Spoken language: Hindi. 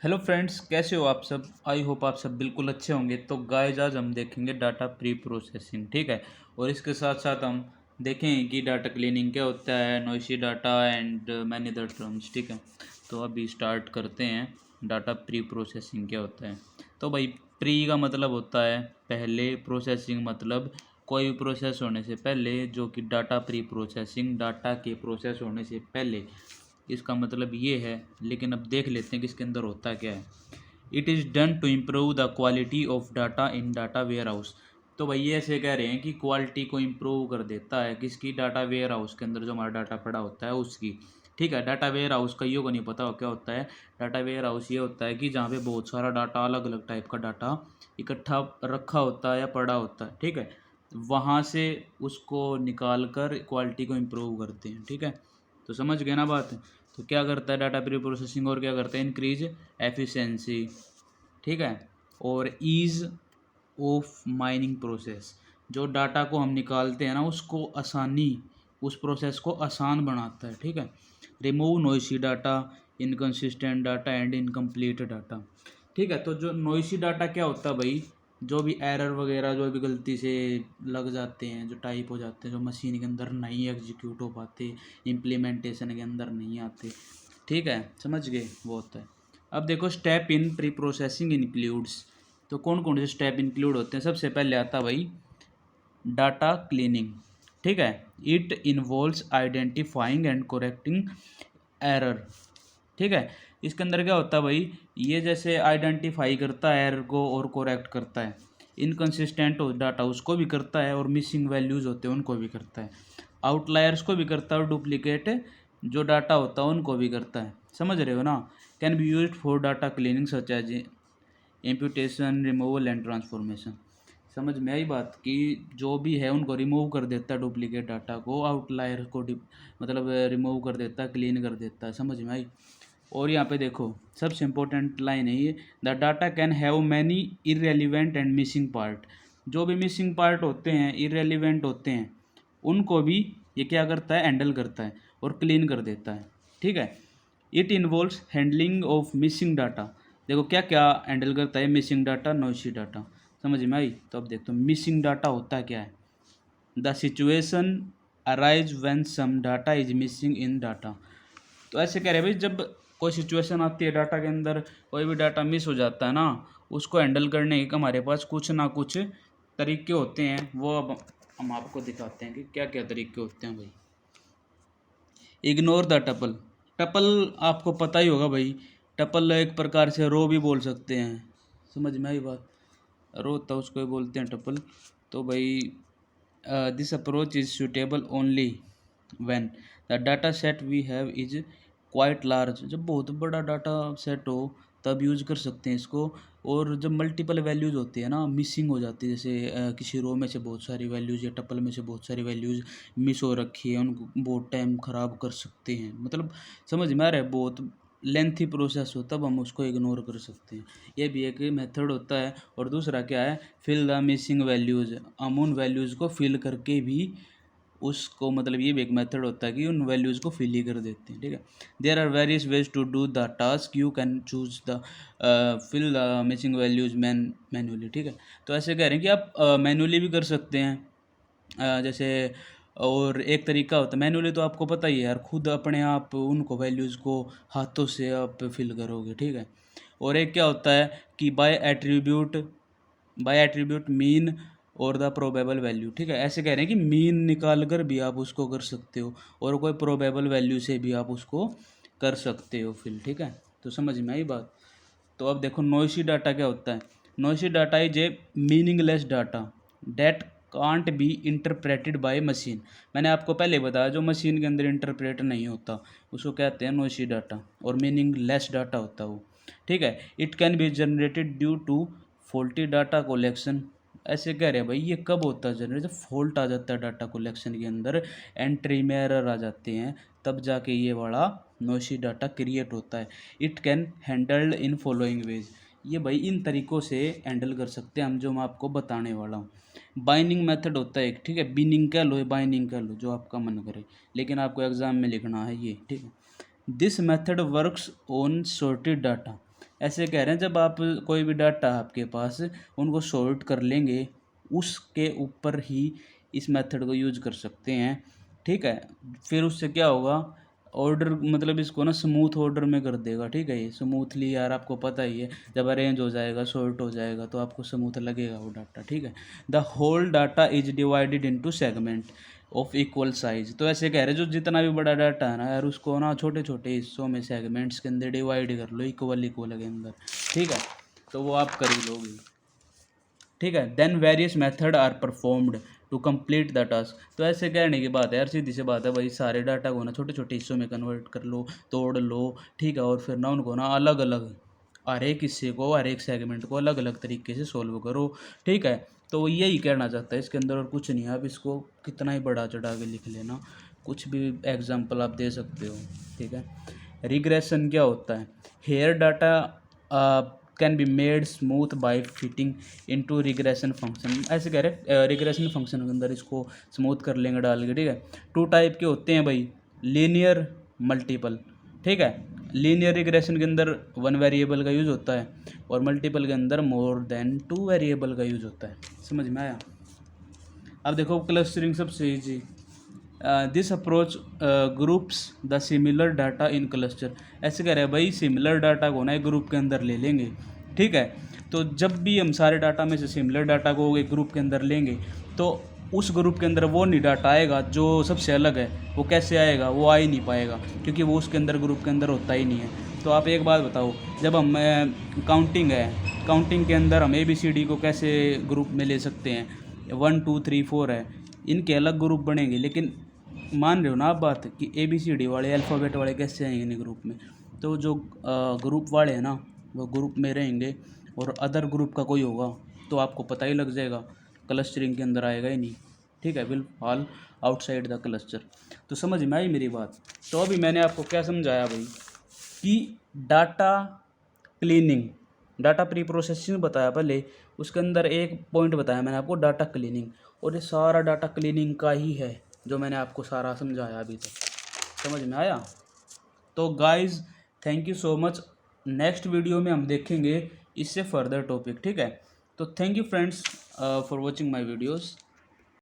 हेलो फ्रेंड्स, कैसे हो आप सब। आई होप आप सब बिल्कुल अच्छे होंगे। तो गाइस, आज हम देखेंगे डाटा प्री प्रोसेसिंग, ठीक है। और इसके साथ साथ हम देखेंगे कि डाटा क्लीनिंग क्या होता है, noisy data and many other terms, ठीक है। तो अभी स्टार्ट करते हैं। डाटा प्री प्रोसेसिंग क्या होता है। तो भाई, प्री का मतलब होता है पहले, प्रोसेसिंग मतलब कोई भी प्रोसेस होने से पहले, जो कि डाटा प्री प्रोसेसिंग, डाटा के प्रोसेस होने से पहले, इसका मतलब ये है। लेकिन अब देख लेते हैं कि इसके अंदर होता क्या है। It is done to improve the quality of data in data warehouse. तो भाई ये ऐसे कह रहे हैं कि क्वालिटी को इम्प्रूव कर देता है किसकी, डाटा वेयर हाउस के अंदर जो हमारा डाटा पड़ा होता है उसकी, ठीक है। डाटा वेयर हाउस कईयों को नहीं पता हो क्या होता है। डाटा वेयर हाउस ये होता है कि जहाँ पे बहुत सारा डाटा, अलग अलग टाइप का डाटा इकट्ठा रखा होता है या पड़ा होता है, ठीक है। वहाँ से उसको निकाल कर क्वालिटी को इम्प्रूव करते हैं, ठीक है। तो समझ गए ना बात। तो क्या करता है डाटा प्री प्रोसेसिंग, और क्या करता है, इंक्रीज एफिशिएंसी, ठीक है, और ईज़ ऑफ माइनिंग प्रोसेस। जो डाटा को हम निकालते हैं ना, उसको आसानी, उस प्रोसेस को आसान बनाता है, ठीक है। Remove noisy data, inconsistent data and incomplete data, ठीक है। तो जो नॉइसी डाटा क्या होता है भाई, जो भी एरर वगैरह जो भी गलती से लग जाते हैं, जो टाइप हो जाते हैं, जो मशीन के अंदर नहीं एग्जीक्यूट हो पाते, इम्प्लीमेंटेशन के अंदर नहीं आते, ठीक है, समझ गए, वो होता है। अब देखो, step in pre processing includes. तो कौन कौन से स्टेप इंक्लूड होते हैं। सबसे पहले आता भाई डाटा क्लीनिंग, ठीक है। It involves identifying and correcting error, ठीक है। इसके अंदर क्या होता है भाई, ये जैसे आइडेंटिफाई करता है एरर को और करेक्ट करता है। इनकन्सिस्टेंट हो डाटा उसको भी करता है, और मिसिंग वैल्यूज़ होते हैं उनको भी करता है। आउटलायर्स को भी करता है, और डुप्लीकेट जो डाटा होता है उनको भी करता है। समझ रहे हो ना। Can be use for data cleaning such as imputation, removal and transformation. समझ में आई बात कि जो भी है उनको रिमूव कर देता है, डुप्लीकेट डाटा को, आउटलायर को मतलब रिमूव कर देता है, क्लीन कर देता है। समझ में आई। और यहाँ पे देखो, सबसे इम्पोर्टेंट लाइन है ये, the data can have many irrelevant and missing part. जो भी मिसिंग पार्ट होते हैं, इरेलीवेंट होते हैं, उनको भी ये क्या करता है, हैंडल करता है और क्लीन कर देता है, ठीक है। It involves handling of missing data. देखो क्या क्या हैंडल करता है, मिसिंग डाटा, नॉइसी डाटा। समझ में आई। तो अब देखो मिसिंग डाटा होता क्या है। The situation arise when some data is missing in data. तो ऐसे कह रहे हैं भाई, जब कोई सिचुएशन आती है डाटा के अंदर, कोई भी डाटा मिस हो जाता है ना, उसको हैंडल करने के हमारे पास कुछ ना कुछ तरीके होते हैं। वो अब हम आपको दिखाते हैं कि क्या क्या तरीके होते हैं भाई। Ignore the tuple. टपल आपको पता ही होगा भाई। टपल एक प्रकार से रो भी बोल सकते हैं। समझ में आई बात। रो तो उसको ही बोलते हैं टपल। तो भाई, this approach is suitable only when the data set we have is quite large. जब बहुत बड़ा डाटा सेट हो तब यूज कर सकते हैं इसको। और जब मल्टीपल वैल्यूज़ होती है ना, मिसिंग हो जाती है, जैसे किसी रो में से बहुत सारी वैल्यूज़ या टपल में से बहुत सारी वैल्यूज़ मिस हो रखी है, उनको बहुत टाइम ख़राब कर सकते हैं। मतलब समझ में आ रहा है, बहुत लेंथी प्रोसेस हो तब हम उसको इग्नोर कर सकते हैं। ये भी एक मेथड होता है। और दूसरा क्या है, फिल द मिसिंग वैल्यूज़। हम उन वैल्यूज़ को फिल करके भी उसको, मतलब ये भी एक मेथड होता है कि उन वैल्यूज़ को फिल ही कर देते हैं, ठीक है। There are various ways to do the task, you can choose the fill the missing values manually, ठीक है। तो ऐसे कह रहे हैं कि आप मैन्युअली भी कर सकते हैं, जैसे। और एक तरीका होता है मैनुअली, तो आपको पता ही है यार, खुद अपने आप उनको वैल्यूज़ को हाथों से आप फिल करोगे, ठीक है। और एक क्या होता है कि बाय एट्रीब्यूट मीन और द प्रोबेबल वैल्यू, ठीक है। ऐसे कह रहे हैं कि मीन निकाल कर भी आप उसको कर सकते हो, और कोई प्रोबेबल वैल्यू से भी आप उसको कर सकते हो फिल, ठीक है। तो समझ में आई बात। तो अब देखो नॉइसी डाटा क्या होता है। Noisy data is a meaningless data that can't be interpreted by machine. मैंने आपको पहले बताया, जो मशीन के अंदर इंटरप्रेट नहीं होता उसको कहते हैं नॉइसी डाटा, और मीनिंगलेस डाटा होता है वो, ठीक है। It can be generated due to faulty data collection. ऐसे कह रहे हैं भाई, ये कब होता है जनरेट, जब फॉल्ट आ जाता है डाटा कलेक्शन के अंदर, एंट्री में एरर आ जाते हैं, तब जाके ये वाला नॉइसी डाटा क्रिएट होता है। It can handled in following veg. ये भाई इन तरीक़ों से हैंडल कर सकते हैं हम, जो मैं आपको बताने वाला हूँ। बाइंडिंग मेथड होता है एक, ठीक है। बिनिंग कह लो या बाइंडिंग कह लो, जो आपका मन करे, लेकिन आपको एग्जाम में लिखना है ये, ठीक है। This method works on sorted data. ऐसे कह रहे हैं जब आप कोई भी डाटा आपके पास उनको सॉर्ट कर लेंगे उसके ऊपर ही इस मेथड को यूज कर सकते हैं, ठीक है। फिर उससे क्या होगा, ऑर्डर मतलब इसको ना स्मूथ ऑर्डर में कर देगा, ठीक है। ये स्मूथली यार आपको पता ही है, जब अरेंज हो जाएगा सॉर्ट हो जाएगा तो आपको स्मूथ लगेगा वो डाटा, ठीक है। The whole data is divided into segment of equal size. तो ऐसे कह रहे जो जितना भी बड़ा डाटा है ना यार उसको ना छोटे छोटे हिस्सों में सेगमेंट्स के अंदर डिवाइड कर लो इक्वल इक्वल के अंदर, ठीक है। तो वो आप कर ही लोगे, ठीक है। Then various method are performed to complete the task. तो ऐसे कहने की बात है यार, सीधी सी बात है भाई, सारे डाटा को ना छोटे छोटे हिस्सों में कन्वर्ट कर लो, तोड़ लो, ठीक है। और फिर ना उनको ना अलग अलग हर एक हिस्से को हर एक सेगमेंट को अलग अलग तरीके से सोल्व करो, ठीक है। तो यही कहना चाहता है इसके अंदर, और कुछ नहीं है। आप इसको कितना ही बड़ा चढ़ा के लिख लेना, कुछ भी एग्जाम्पल आप दे सकते हो, ठीक है। रिग्रेशन क्या होता है, here data can be made smooth by fitting into regression function. ऐसे कह रहे रिग्रेशन फंक्शन के अंदर इसको स्मूथ कर लेंगे डाल के, ठीक है। टू टाइप के होते हैं भाई, लीनियर मल्टीपल, ठीक है। लीनियर रिग्रेशन के अंदर वन वेरिएबल का यूज़ होता है और मल्टीपल के अंदर मोर देन टू वेरिएबल का यूज़ होता है। समझ में आया। अब देखो क्लस्टरिंग सबसे easy, this approach groups the similar data in cluster. ऐसे कह रहे हैं भाई सिमिलर डाटा को ना एक ग्रुप के अंदर ले लेंगे, ठीक है। तो जब भी हम सारे डाटा में से सिमिलर डाटा को एक ग्रुप के अंदर लेंगे तो उस ग्रुप के अंदर वो नहीं डाटा आएगा जो सबसे अलग है। वो कैसे आएगा, वो आ ही नहीं पाएगा क्योंकि वो उसके अंदर ग्रुप के अंदर होता ही नहीं है। तो आप एक बात बताओ, जब हम काउंटिंग है, काउंटिंग के अंदर हम ABCD को कैसे ग्रुप में ले सकते हैं, 1 2 3 4 है, इनके अलग ग्रुप बनेंगे। लेकिन मान रहे हो ना आप बात कि ABCD वाले अल्फ़ाबेट वाले कैसे आएंगे नहीं ग्रुप में। तो जो ग्रुप वाले हैं ना वो ग्रुप में रहेंगे और अदर ग्रुप का कोई होगा तो आपको पता ही लग जाएगा, क्लस्टरिंग के अंदर आएगा ही नहीं, ठीक है। Will fall outside the cluster. तो समझ में आई मेरी बात। तो अभी मैंने आपको क्या समझाया भाई कि data cleaning, data pre processing बताया पहले, उसके अंदर एक पॉइंट बताया मैंने आपको डाटा क्लीनिंग, और ये सारा डाटा क्लीनिंग का ही है जो मैंने आपको सारा समझाया अभी तक। समझ में आया। तो guys thank you so much. Next video में हम देखेंगे इससे फर्दर टॉपिक, ठीक है। तो thank you friends for watching my videos.